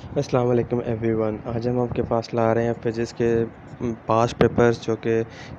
अस्सलाम वालेकुम एवरीवन। आज हम आपके पास ला रहे हैं फिजिक्स के पास्ट पेपर्स जो कि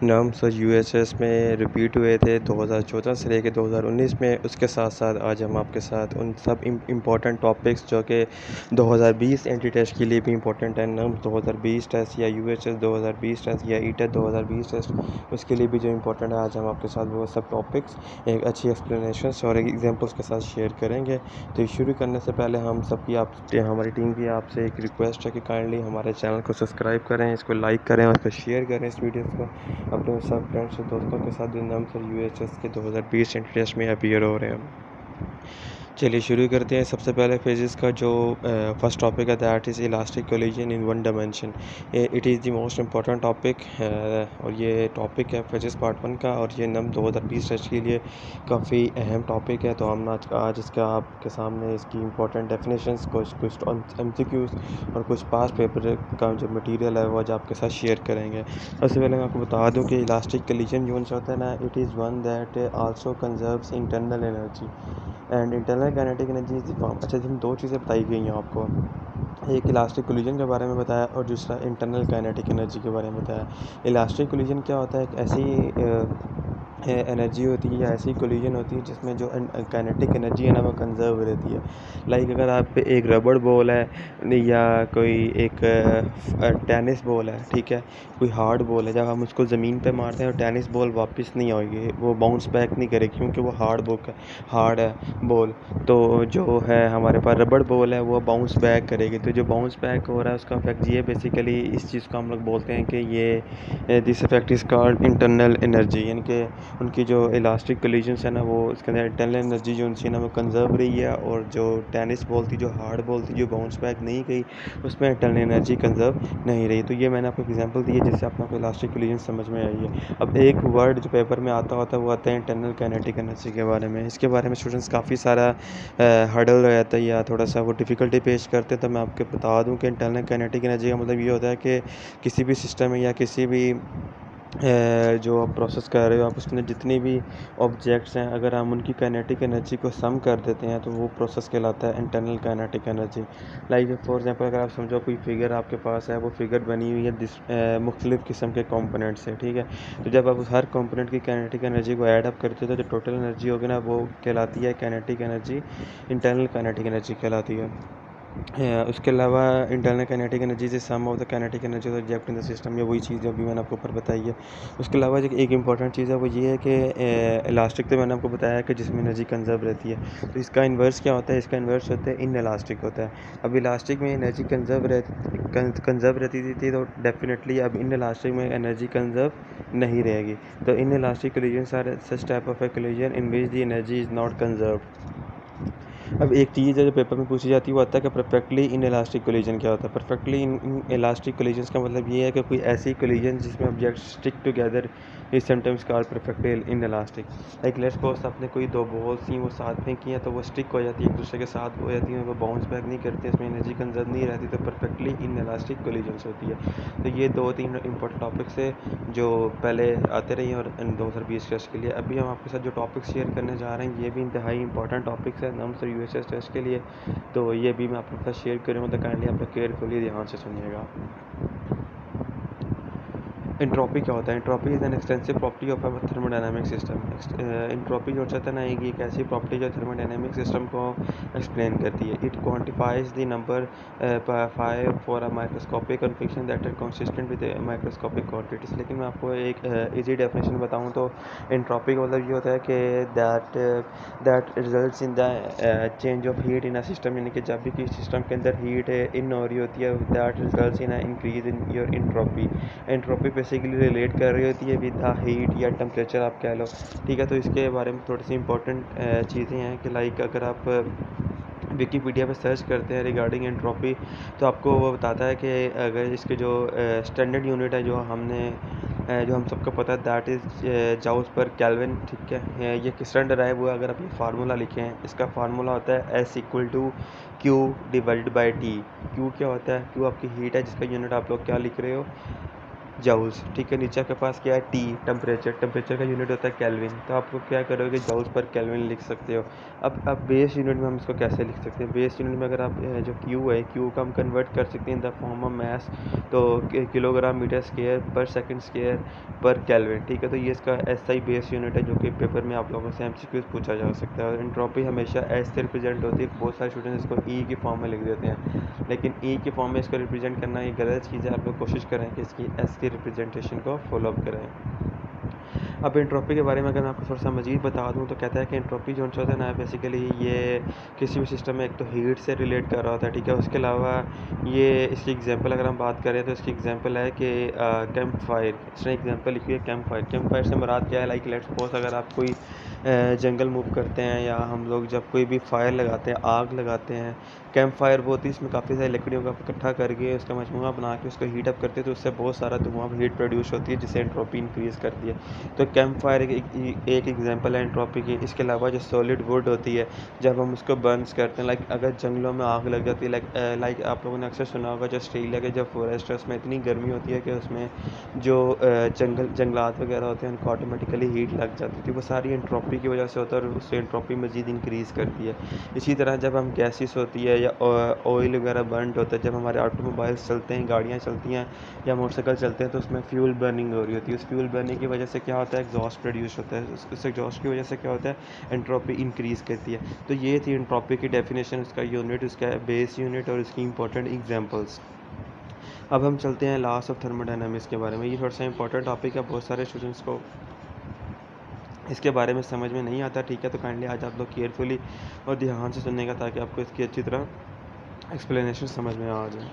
नर्म्स और यूएचएस में रिपीट हुए थे 2014 से लेकर 2019 में। उसके साथ साथ आज हम आपके साथ उन सब इम्पोर्टेंट टॉपिक्स जो कि 2020 एंट्री टेस्ट के लिए भी इम्पोर्टेंट है, नर्म्स 2020 टेस्ट या यूएचएस 2020 टेस्ट या ईटेट 2020 टेस्ट, उसके लिए भी जो इम्पोर्टेंट है, आज हम आपके साथ वो सब टॉपिक्स एक अच्छी एक्सप्लेनेशन और एग्जांपल्स के साथ शेयर करेंगे। तो शुरू करने से पहले हम सबकी आप हमारी टीम की आपसे एक रिक्वेस्ट है कि काइंडली हमारे चैनल को सब्सक्राइब करें, इसको लाइक करें और इसको शेयर करें इस वीडियो को अपने सब फ्रेंड्स और दोस्तों के साथ जो नम्स और यूएचएस के 2020 टेस्ट में अपीयर हो रहे हैं। चलिए शुरू करते हैं। सबसे पहले फिजिक्स का जो फर्स्ट टॉपिक है that is elastic collision in one dimension. It is the most important topic और ये टॉपिक है फिजिक्स पार्ट 1 का, और ये नम 2020 टेस्ट के लिए काफ़ी अहम टॉपिक है। तो हम आज इसका आपके सामने इसकी इम्पोर्टेंट डेफिनेशंस, कुछ एमसीक्यूज और कुछ पास्ट पेपर का जो मटेरियल है वो आज आपके साथ शेयर करेंगे। सबसे पहले मैं आपको बता दूं कि इलास्टिक कोलिजन जो होता है ना, it is one that also conserves internal energy and internal kinetic energy is the form. अच्छा, इसमें दो चीज़ें बताई गई हैं आपको, एक इलास्टिक कोलिजन के बारे में बताया और दूसरा इंटरनल काइनेटिक एनर्जी के बारे में बताया। इलास्टिक कोलिजन क्या होता है? एक ऐसी एनर्जी होती है या ऐसी कोलिजन होती है जिसमें जो काइनेटिक एनर्जी है ना वो कंजर्व रहती है। लाइक अगर आप पे एक रबड़ बॉल है या कोई एक टेनिस बॉल है, ठीक है, कोई हार्ड बॉल है, जब हम उसको ज़मीन पे मारते हैं और टेनिस बॉल वापस नहीं आएगी, वो बाउंस बैक नहीं करेगी क्योंकि वो हार्ड है बॉल। तो जो है हमारे पास रबड़ बॉल है वो बाउंस बैक करेगी। तो जो बाउंस बैक हो रहा है उसका इफेक्ट ये बेसिकली इस चीज़ को हम लोग बोलते हैं कि ये this effect is called internal energy, यानी कि उनकी जो इलास्टिक कोलिजन्स है ना वो इसके अंदर इंटरनल एनर्जी जो उनकी ना वो कंजर्व रही है, और जो टेनिस बॉल थी, जो हार्ड बॉल थी, जो बाउंस बैक नहीं गई, उसमें इंटरनल एनर्जी कंजर्व नहीं रही। तो ये मैंने आपको एग्जांपल दी है जिससे आपको इलास्टिक कोलिजन समझ में आई है। अब एक वर्ड जो पेपर में आता होता है वो आता है इंटरनल काइनेटिक एनर्जी के बारे में। इसके बारे में स्टूडेंट्स काफ़ी सारा हर्डल रहता है या थोड़ा सा वो डिफ़िकल्टी पेश करते हैं। तो मैं आपको बता दूं कि इंटरनल काइनेटिक एनर्जी का मतलब ये होता है कि किसी भी सिस्टम में या किसी भी जो आप प्रोसेस कर रहे हो, आप उसमें जितनी भी ऑब्जेक्ट्स हैं, अगर हम उनकी काइनेटिक एनर्जी को सम कर देते हैं तो वो प्रोसेस कहलाता है internal kinetic energy. Like for example अगर आप समझो कोई फिगर आपके पास है, वो फिगर बनी हुई है मुख्तलिफ़ किस्म के कंपोनेंट से, ठीक है। तो जब आप उस हर कंपोनेंट की काइनेटिक एनर्जी को ऐड अप करते हो तो जो टोटल एनर्जी होगी ना वो कहलाती है kinetic energy, internal kinetic energy कहलाती है। उसके अलावा इंटरनल काइनेटिक एनर्जी से sum of the kinetic energy object in the system, ये वही चीज़ जो अभी मैंने आपको ऊपर बताई है। उसके अलावा जो एक इंपॉर्टेंट चीज़ है वो ये है कि इलास्टिक तो मैंने आपको बताया कि जिसमें एनर्जी कंजर्व रहती है। तो इसका इन्वर्स क्या होता है? इसका इन्वर्स होता है इन इलास्टिक होता है। अब इलास्टिक में एनर्जी कंजर्व रहती थी तो डेफिनेटली अब इन इलास्टिक में एनर्जी कंजर्व नहीं रहेगी। तो inelastic collisions are such type of a collision in which the energy is not conserve. अब एक चीज़ है जो पेपर में पूछी जाती है वो आता है कि परफेक्टली इन इलास्टिक कोलिजन क्या होता है। परफेक्टली इन इलास्टिक कोलिजन्स का मतलब ये है कि कोई ऐसी कोलिजन जिसमें object stick together is sometimes called perfectly in elastic. Like let's suppose आपने कोई दो बॉल्स थी वो साथ फेंकी हैं तो वो स्टिक हो जाती है, एक दूसरे के साथ हो जाती हैं, वो बाउंस बैक नहीं करती, इसमें एनर्जी कंजर्व नहीं रहती, तो परफेक्टली इन इलास्टिक कोलिजन्स होती है। तो ये दो तीन इंपॉर्टेंट टॉपिक्स है जो पहले आते रही हैं और इन 2020 टेस्ट के लिए। अभी हम आपके साथ जो टॉपिक्स शेयर करने जा रहे हैं ये भी इंतहाई इंपॉर्टेंट टॉपिक्स है नम्स और यूएचएस टेस्ट के लिए। तो ये भी मैं आपके साथ शेयर करूँगा, तो काइंडली आप केयरफुली ध्यान से सुनिएगा। एंट्रोपी क्या होता है? Entropy is an extensive property of a thermodynamic system. Entropy जो होता है ना, एक ऐसी प्रॉपर्टी जो थर्मोडायनामिक सिस्टम को एक्सप्लेन करती है। It quantifies the number 5 for a microscopic configuration that are consistent with microscopic quantities. लेकिन मैं आपको एक इजी डेफिनेशन बताऊँ तो एंट्रोपी का मतलब ये होता है कि that results in the change of heat in a system, यानी कि जब भी किसी सिस्टम के अंदर हीट इन हो रही होती है that results in increase in your entropy. Entropy basically relate कर रही होती है विद द हीट या टेम्परेचर आप कह लो, ठीक है। तो इसके बारे में थोड़ी सी इंपॉर्टेंट चीज़ें हैं कि लाइक अगर आप विकीपीडिया पे सर्च करते हैं रिगार्डिंग एंट्रोपी तो आपको वो बताता है कि अगर इसके जो स्टैंडर्ड यूनिट है जो हम सबको पता है दैट इज़ जाउस पर केल्विन, ठीक है। ये किस तरह डराइव हुआ? अगर आप ये फार्मूला लिखें, इसका फार्मूला होता है s equal to q divided by t. Q क्या होता है? क्यू आपकी हीट है जिसका यूनिट आप लोग क्या लिख रहे हो? जूल्स, ठीक है। नीचे आपके पास क्या है, टी, टेम्परेचर, टेम्परेचर का यूनिट होता है केल्विन, तो आपको क्या करोगे, जूल्स पर केल्विन लिख सकते हो। अब बेस यूनिट में हम इसको कैसे लिख सकते हैं, बेस यूनिट में अगर आप जो क्यू है, क्यू को हम कन्वर्ट कर सकते हैं in the form of mass, तो किलोग्राम मीटर स्क्वायर पर सेकंड स्क्वायर पर केल्विन, ठीक है। तो ये इसका ऐसा ही बेस यूनिट है जो कि पेपर में आप लोगों से एमसीक्यूज पूछा जा सकता है। और एंट्रोपी हमेशा एस से रिप्रेजेंट होती है, बहुत सारे स्टूडेंट्स इसको ई की फॉर्म में लिख देते हैं, लेकिन ई की फॉर्म में इसको रिप्रेजेंट करना ये गलत चीज़ है। आप लोग कोशिश करें कि इसकी एस की रिप्रेजेंटेशन को फॉलो अप करें। अब एंट्रोपी के बारे में अगर मैं आपको थोड़ा सा मज़ीद बता दूं, तो कहता है कि एंट्रोपी जो होता है ना, बेसिकली ये किसी भी सिस्टम में एक तो हीट से रिलेट कर रहा होता है, ठीक है। उसके अलावा ये इसकी एग्जांपल अगर हम बात करें तो इसकी एग्जांपल है कि कैंप फायर, इसने एग्जांपल लिखी है कैंप फायर। कैंप फायर से मुराद क्या है, लाइक लेट्स सपोज अगर आप कोई जंगल मूव करते हैं, या हम लोग जब कोई भी फायर लगाते हैं, आग लगाते हैं, कैंप फायर वो होती है, इसमें काफ़ी सारी लकड़ियों का इकट्ठा करके उसका मजमूआ बना के उसको हीट अप करते हैं, तो उससे बहुत सारा धुआं हीट प्रोड्यूस होती है, जिससे एंट्रोपी इंक्रीज़ करती है। तो कैंप फायर एक एग्जांपल है एंट्रोपी की। इसके अलावा जो सॉलिड वुड होती है, जब हम उसको बर्न्स करते हैं, लाइक अगर जंगलों में आग लग जाती है, लाइक आप लोगों ने अक्सर सुना होगा जो ऑस्ट्रेलिया के जो फॉरेस्ट है उसमें इतनी गर्मी होती है कि उसमें जो जंगलात वगैरह होते हैं उनको ऑटोमेटिकली हीट लग जाती थी, वो सारी एंट्रोपी की वजह से होता है, और उससे एंट्रोपी मज़ीद इंक्रीज़ करती है। इसी तरह जब हम गैसेस होती है या ऑयल वगैरह बर्न होता है, जब हमारे ऑटोमोबाइल्स चलते हैं, गाड़ियाँ चलती हैं या मोटरसाइकिल चलते हैं, तो उसमें फ्यूल बर्निंग हो रही होती है। उस फ्यूल बर्निंग की वजह से क्या होता है, एग्जॉस्ट प्रोड्यूस होता है। उस एग्जॉस्ट की वजह से क्या होता है, एंट्रोपी इंक्रीज़ करती है। तो ये थी एंट्रोपी की डेफिनेशन, उसका यूनिट, उसका बेस यूनिट और उसकी इंपॉर्टेंट एग्जांपल्स। अब हम चलते हैं लॉस ऑफ थर्मोडायनामिक्स के बारे में। ये थोड़ा सा इंपॉर्टेंट टॉपिक है, बहुत सारे स्टूडेंट्स को इसके बारे में समझ में नहीं आता, ठीक है। तो काइंडली आज आप लोग केयरफुली और ध्यान से सुनने का, ताकि आपको इसकी अच्छी तरह एक्सप्लेनेशन समझ में आ जाए।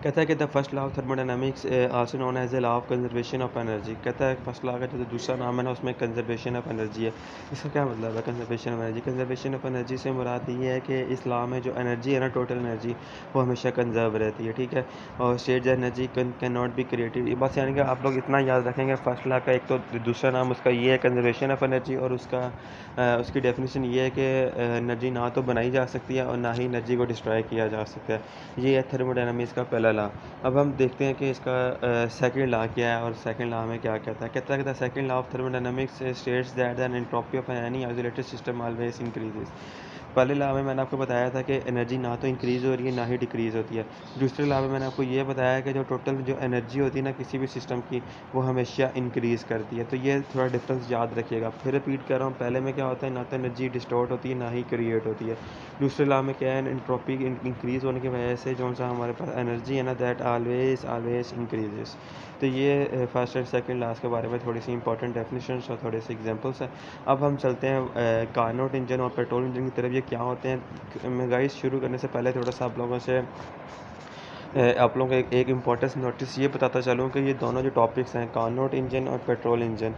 कहता है कि the first law of thermodynamics also known as a law of conservation of energy. कहता है फर्स्ट लॉ का जो दूसरा नाम है ना, उसमें कंजर्वेशन ऑफ एनर्जी है। इसका क्या मतलब है conservation of energy? Conservation of energy से मुराद ये है कि इस लॉ में जो एनर्जी है ना, टोटल एनर्जी, वो हमेशा कंजर्व रहती है, ठीक है। और state energy can not be created. बस यानी कि आप लोग इतना याद रखेंगे, फर्स्ट लॉ का एक तो दूसरा नाम उसका ये है कंजर्वेशन ऑफ एनर्जी, और उसकी डेफिनेशन ये है कि एनर्जी ना तो बनाई जा सकती है और ना ही एनर्जी को डिस्ट्रॉय किया जा सकता है। ये है थर्मोडायनामिक्स का पहला लॉ। अब हम देखते हैं कि इसका सेकंड लॉ क्या है, और सेकंड लॉ में क्या कहता है। कहता है कि the second law of thermodynamics states that the entropy of any isolated system always increases. पहले लॉ में मैंने आपको बताया था कि एनर्जी ना तो इंक्रीज़ हो रही है ना ही डिक्रीज़ होती है। दूसरे लॉ में मैंने आपको ये बताया कि जो टोटल जो एनर्जी होती है ना किसी भी सिस्टम की, वो हमेशा इंक्रीज़ करती है। तो ये थोड़ा डिफरेंस याद रखिएगा। फिर रिपीट कर रहा हूँ, पहले में क्या होता है, ना तो एनर्जी डिस्टोर्ट होती है ना ही क्रिएट होती है। दूसरे लॉ में क्या है, एंट्रोपी इंक्रीज़ होने की वजह से जो सा हमारे पास एनर्जी है ना, दैट ऑलवेज ऑलवेज इंक्रीजेस। तो ये फर्स्ट एंड सेकंड लॉस के बारे में थोड़ी सी इंपॉर्टेंट डेफिनेशंस और थोड़े से एग्जांपल्स हैं। अब हम चलते हैं कार्नोट इंजन और पेट्रोल इंजन की तरफ। ये क्या होते हैं? मैं गाइस शुरू करने से पहले थोड़ा सा आप लोगों को एक इम्पोर्टेंस नोटिस ये बताता चलूँ कि ये दोनों जो टॉपिक्स हैं, कार्नोट इंजन और petrol engine,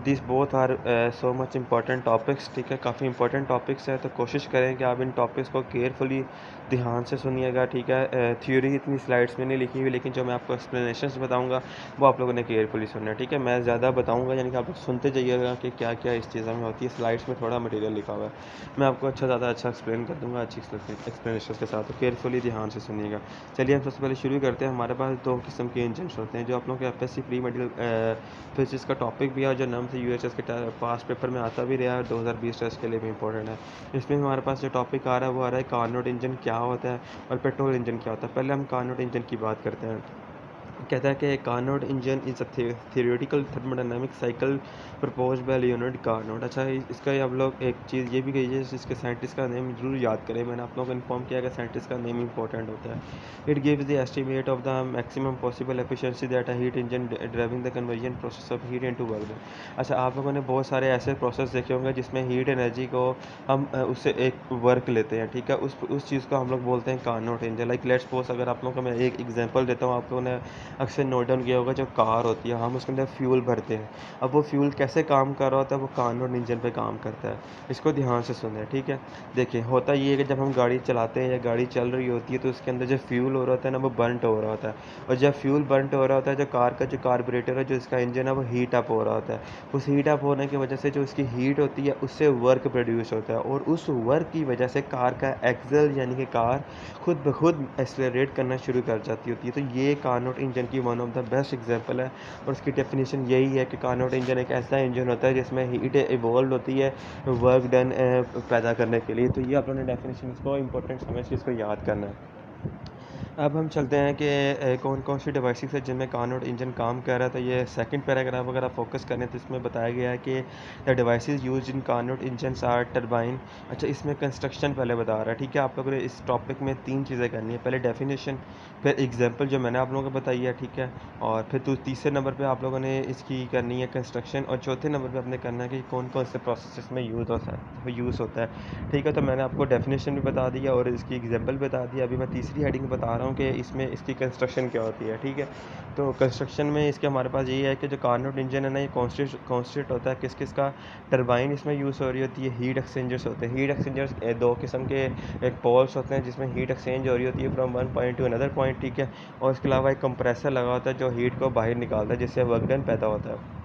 this both are so much important topics, ठीक है। काफ़ी इंपॉर्टेंट टॉपिक्स हैं, तो कोशिश करें कि आप इन टॉपिक्स को केयरफुली ध्यान से सुनिएगा, ठीक है। थ्योरी इतनी स्लाइड्स में नहीं लिखी हुई, लेकिन जो मैं आपको एक्सप्लेनेशंस बताऊंगा वो आप लोगों ने केयरफुली सुनना है, ठीक है। मैं ज़्यादा बताऊंगा, यानी कि आप लोग सुनते जाइएगा कि क्या क्या इस चीज़ों में होती है। स्लाइड्स में थोड़ा मटेरियल लिखा हुआ है, मैं आपको ज़्यादा अच्छा एक्सप्लेन कर दूँगा अच्छी एक्सप्लेनेशन के साथ, तो केयरफुली ध्यान से सुनिएगा। चलिए हम सबसे पहले शुरू करते हैं। हमारे पास दो किस्म के इंजन होते हैं, जो आप लोगों के एफएससी प्री मेडिकल फिजिक्स का टॉपिक भी है, और जो नाम से यूएचएस के पास पेपर में आता भी रहा है, और 2020 टेस्ट के लिए भी इंपॉर्टेंट है। इसमें हमारे पास जो टॉपिक आ रहा है वो आ रहा है कार्नोट इंजन क्या होता है और पेट्रोल इंजन क्या होता है। पहले हम कार्नोट इंजन की बात करते हैं। कहता है कि Carnot engine is a theoretical thermodynamic cycle propose by Leonard Carnot. अच्छा, इसका आप लोग एक चीज़ ये भी कही है, इसके साइंटिस्ट का नेम जरूर याद करें। मैंने आप लोगों को इन्फॉर्म किया कि साइंटिस्ट का नेम इंपॉर्टेंट होता है। It gives the estimate of the maximum possible efficiency that a heat engine driving the conversion process of heat into work. अच्छा, आप लोगों ने बहुत सारे ऐसे प्रोसेस देखे होंगे जिसमें हीट एनर्जी को हम उससे एक वर्क लेते हैं, ठीक है। उस चीज़ को हम लोग बोलते हैं Carnot engine. Like let's suppose अगर आप लोगों को मैं एक एग्जांपल देता हूँ, आप लोगों ने अक्सर नोट डाउन किया होगा, जो कार होती है हम उसके अंदर फ्यूल भरते हैं। अब वो फ्यूल कैसे काम कर रहा होता है, वो कार्नोट इंजन पे काम करता है। इसको ध्यान से सुनें, ठीक है। देखिए होता ये है कि जब हम गाड़ी चलाते हैं या गाड़ी चल रही होती है तो उसके अंदर जो फ्यूल हो रहा होता है ना, वो बर्नट हो रहा होता है। और जब फ्यूल बर्नट हो रहा होता है, जो कार का जो कार्बोरेटर है, जो इसका इंजन है, वो हीट अप हो रहा होता है। उस हीट अप होने की वजह से जो इसकी हीट होती है, उससे वर्क प्रोड्यूस होता है, और उस वर्क की वजह से कार का एक्सल यानी कि कार खुद ब खुद एक्सेलरेट करना शुरू कर जाती होती है। तो ये कार्नोट इंजन की one of the best example है, और उसकी डेफिनेशन यही है कि कार्नोट इंजन एक ऐसा इंजन होता है जिसमें हीट इवॉल्व होती है वर्क डन पैदा करने के लिए। तो ये आप लोगों ने डेफिनेशन इसको इंपॉर्टेंट समझ के इसको याद करना है। अब हम चलते हैं कि कौन कौन सी डिवाइसेस है जिनमें कार्नोट इंजन काम कर रहा है। तो ये सेकंड पैराग्राफ अगर आप फोकस करें तो इसमें बताया गया है कि the devices used in Carnot engine are turbine. अच्छा, इसमें कंस्ट्रक्शन पहले बता रहा है, ठीक है। आप लोगों ने इस टॉपिक में 3 चीज़ें करनी है, पहले डेफिनेशन, फिर एग्जांपल जो मैंने आप लोगों को बताई है, ठीक है, और फिर तीसरे नंबर पे आप लोगों ने इसकी करनी है कंस्ट्रक्शन, और चौथे नंबर पे आपने करना है कि कौन कौन से प्रोसेस में यूज़ होता है, ठीक है। तो मैंने आपको डेफिनेशन भी बता दिया और इसकी एग्जांपल बता दिया। अभी मैं तीसरी हेडिंग बता रहा हूँ कि इसमें इसकी कंस्ट्रक्शन क्या होती है, ठीक है। तो कंस्ट्रक्शन में इसके हमारे पास ये है कि जो कार्नोट इंजन है ना, ये कॉन्स्टेंट होता है किस किस का। टरबाइन इसमें यूज़ हो रही होती है, हीट एक्सचेंजर्स होते हैं। हीट एक्सचेंजर्स 2 किस्म के एक पोल्स होते हैं जिसमें हीट एक्सचेंज हो रही होती है from one point two another point, ठीक है। और इसके अलावा एक कंप्रेसर लगा होता है जो हीट को बाहर निकालता है, जिससे वर्क डन पैदा होता है।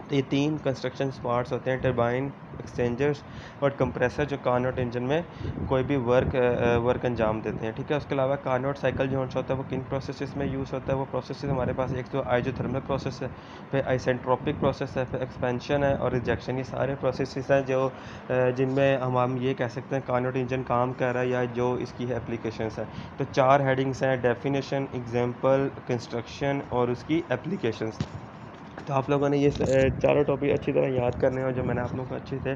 तो ये 3 कंस्ट्रक्शन पार्ट्स होते हैं, टरबाइन, एक्सचेंजर्स और कंप्रेसर, जो कार्नोट इंजन में कोई भी वर्क अंजाम देते हैं, ठीक है। उसके अलावा कार्नोट साइकिल जो होता है वो किन प्रोसेसेस में यूज़ होता है। वो प्रोसेस हमारे पास एक तो आइसोथर्मल प्रोसेस है, फिर आइसेंट्रोपिक प्रोसेस है, फिर एक्सपेंशन है और रिजेक्शन। ये सारे प्रोसेसेस हैं जो जिनमें हम ये कह सकते हैं कार्नोट इंजन काम कर रहा है या जो इसकी एप्लीकेशंस है। तो 4 हेडिंग्स हैं, डेफिनेशन, एग्जांपल, कंस्ट्रक्शन और उसकी एप्लीकेशंस। तो आप लोगों ने ये चारों टॉपिक अच्छी तरह याद करने हैं, और जो मैंने आप लोगों को अच्छे से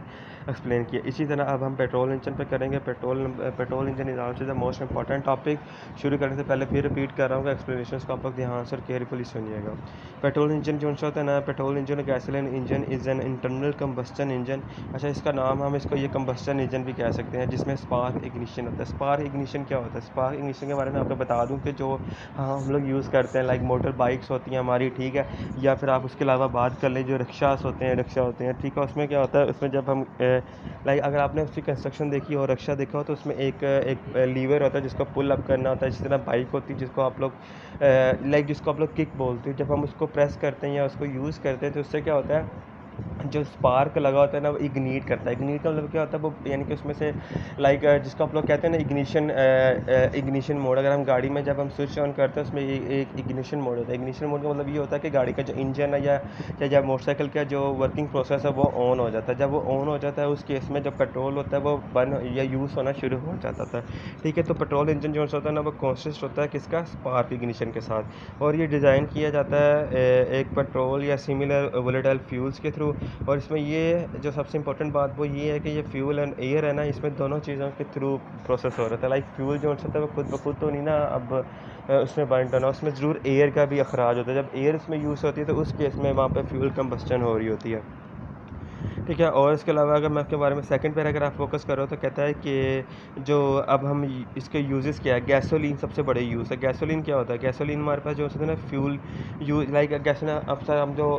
एक्सप्लेन किया। इसी तरह अब हम पेट्रोल इंजन पे करेंगे। Petrol engine is also the most important topic. शुरू करने से पहले फिर रिपीट कर रहा हूँ कि एक्सप्लेनेशन को आप लोग ध्यान से और केयरफुली सुनिएगा। पेट्रोल इंजन जो होता है ना, petrol engine gasoline engine is an internal combustion engine. अच्छा, इसका नाम हम इसको ये कम्बस्टन इंजन भी कह सकते हैं, जिसमें स्पार्क इग्निशन होता है। स्पार्क इग्निशन क्या होता है? स्पार्क इग्निशन के बारे में आपको बता दूँ कि जो हम लोग यूज़ करते हैं, लाइक मोटर बाइक्स होती हैं हमारी, ठीक है, या फिर आप उसके अलावा बात कर लें जो रिक्शा होते हैं, ठीक है। उसमें क्या होता है, उसमें जब हम लाइक अगर आपने उसकी कंस्ट्रक्शन देखी हो, रिक्शा देखा हो, तो उसमें एक लीवर होता है जिसको पुल अप करना होता है। जिस तरह बाइक होती है जिसको आप लोग जिसको आप लोग किक बोलते हो, जब हम उसको प्रेस करते हैं या उसको यूज़ करते हैं तो उससे क्या होता है, जो स्पार्क लगा होता है ना, वो इग्नीट करता है। इग्नीट का मतलब क्या होता है, वो यानी कि उसमें से जिसको आप लोग कहते हैं ना इग्निशन मोड। अगर हम गाड़ी में जब हम स्विच ऑन करते हैं उसमें एक इग्निशन मोड होता है। इग्निशन मोड का मतलब ये होता है कि गाड़ी का जो इंजन है या जब मोटरसाइकिल का जो वर्किंग प्रोसेस है वो ऑन हो जाता है। जब वो ऑन हो जाता है उस केस में जो पेट्रोल होता है वो बर्न या यूज़ होना शुरू हो जाता था, ठीक है। तो पेट्रोल इंजन जो होता है ना, वो कॉन्सिस्ट होता है किसका, स्पार्क इग्निशन के साथ। और ये डिज़ाइन किया जाता है एक पेट्रोल या सिमिलर वोलेटाइल फ्यूल्स के थ्रू। और इसमें ये जो सबसे इंपॉर्टेंट बात वो ये है कि ये फ्यूल एंड एयर है ना, इसमें दोनों चीज़ों के थ्रू प्रोसेस हो रहा था। लाइक फ्यूल जो होता है वो खुद ब खुद तो नहीं ना, अब उसमें बर्न होना, उसमें ज़रूर एयर का भी अखराज होता है। जब एयर उसमें यूज़ होती है तो उस केस में वहाँ पे फ्यूल कंबस्टन हो रही होती है, ठीक है। और इसके अलावा अगर मैं आपके बारे में सेकंड पैराग्राफ फोकस कर रहा हूँ तो कहता है कि जो अब हम इसके यूजेस क्या है। गैसोलीन सबसे बड़े यूज़ है। गैसोलीन क्या होता है? गैसोलीन हमारे पास जो होता है ना, फ्यूल यूज लाइक गैसोलीन अक्सर हम जो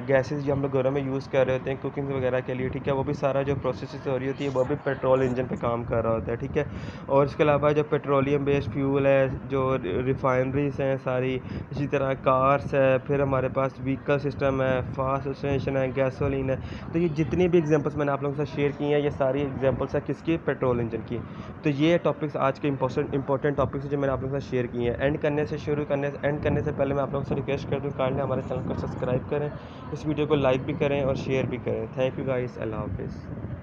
गैसेस जो हम लोग घरों में यूज़ कर रहे होते हैं कुकिंग वगैरह के लिए, ठीक है, वो भी सारा जो प्रोसेस हो रही होती है वो भी पेट्रोल इंजन पर काम कर रहा होता है, ठीक है। और इसके अलावा जो पेट्रोलियम बेस्ड फ्यूल है, जो रिफाइनरीज हैं सारी, इसी तरह कार्स है, फिर हमारे पास व्हीकल सिस्टम है, फास्ट स्टेशन है, गैसोलीन है। तो ये जितनी भी एग्जांपल्स मैंने आप लोगों के साथ शेयर की हैं, ये सारी एग्जांपल्स हैं किसकी? पेट्रोल इंजन की। तो ये टॉपिक्स आज के इंपॉर्टेंट टॉपिक्स हैं जो मैंने आप लोगों के साथ शेयर किए हैं। एंड करने से पहले मैं आप लोगों से रिक्वेस्ट कर दूँ, काइंडली हमारे चैनल को सब्सक्राइब करें, इस वीडियो को लाइक भी करें और शेयर भी करें। थैंक यू गाइस, अल्लाह हाफिज़।